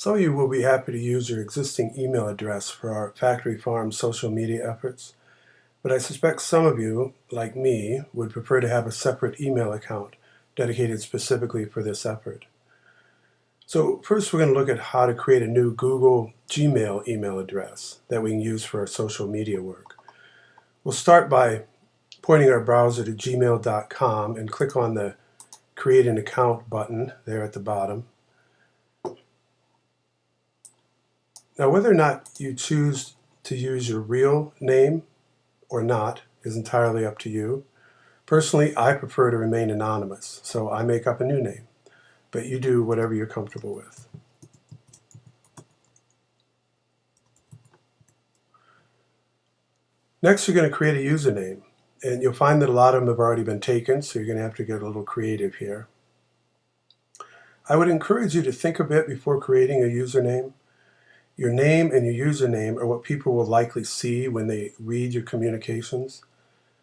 Some of you will be happy to use your existing email address for our Factory Farm social media efforts, but I suspect some of you, like me, would prefer to have a separate email account dedicated specifically for this effort. So first we're going to look at how to create a new Google Gmail email address that we can use for our social media work. We'll start by pointing our browser to gmail.com and click on the Create an Account button there at the bottom. Now, whether or not you choose to use your real name or not is entirely up to you. Personally, I prefer to remain anonymous, so I make up a new name, but you do whatever you're comfortable with. Next, you're going to create a username, and you'll find that a lot of them have already been taken, so you're going to have to get a little creative here. I would encourage you to think a bit before creating a username. Your name and your username are what people will likely see when they read your communications.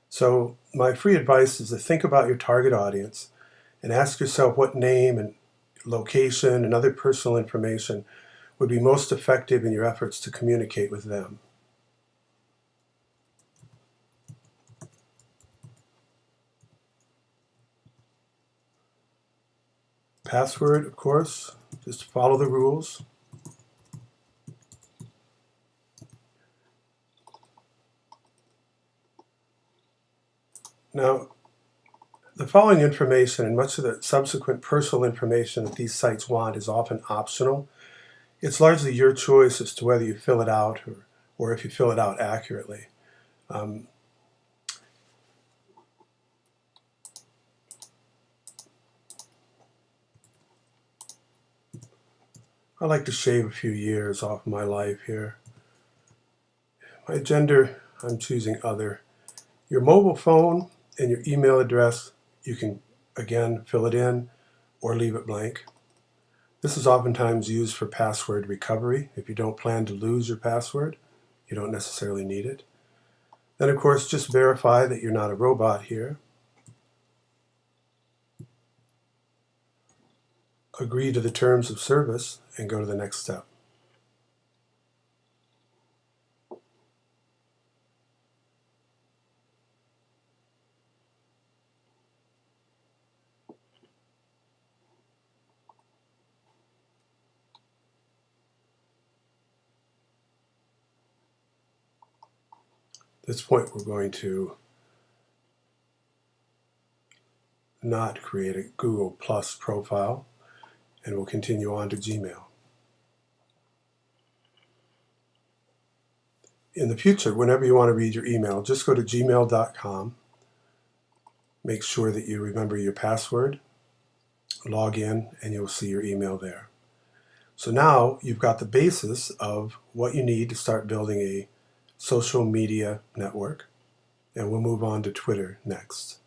So my free advice is to think about your target audience and ask yourself what name and location and other personal information would be most effective in your efforts to communicate with them. Password, of course, just follow the rules. Now, the following information and much of the subsequent personal information that these sites want is often optional. It's largely your choice as to whether you fill it out or if you fill it out accurately. I like to shave a few years off my life here. My gender, I'm choosing other. Your mobile phone and your email address, you can again fill it in or leave it blank. This is oftentimes used for password recovery. If you don't plan to lose your password, you don't necessarily need it. Then, of course, just verify that you're not a robot here. Agree to the terms of service and go to the next step. At this point, we're going to not create a Google Plus profile, and we'll continue on to Gmail. In the future, whenever you want to read your email, just go to gmail.com, make sure that you remember your password, log in, and you'll see your email there. So now you've got the basis of what you need to start building a social media network, and we'll move on to Twitter next.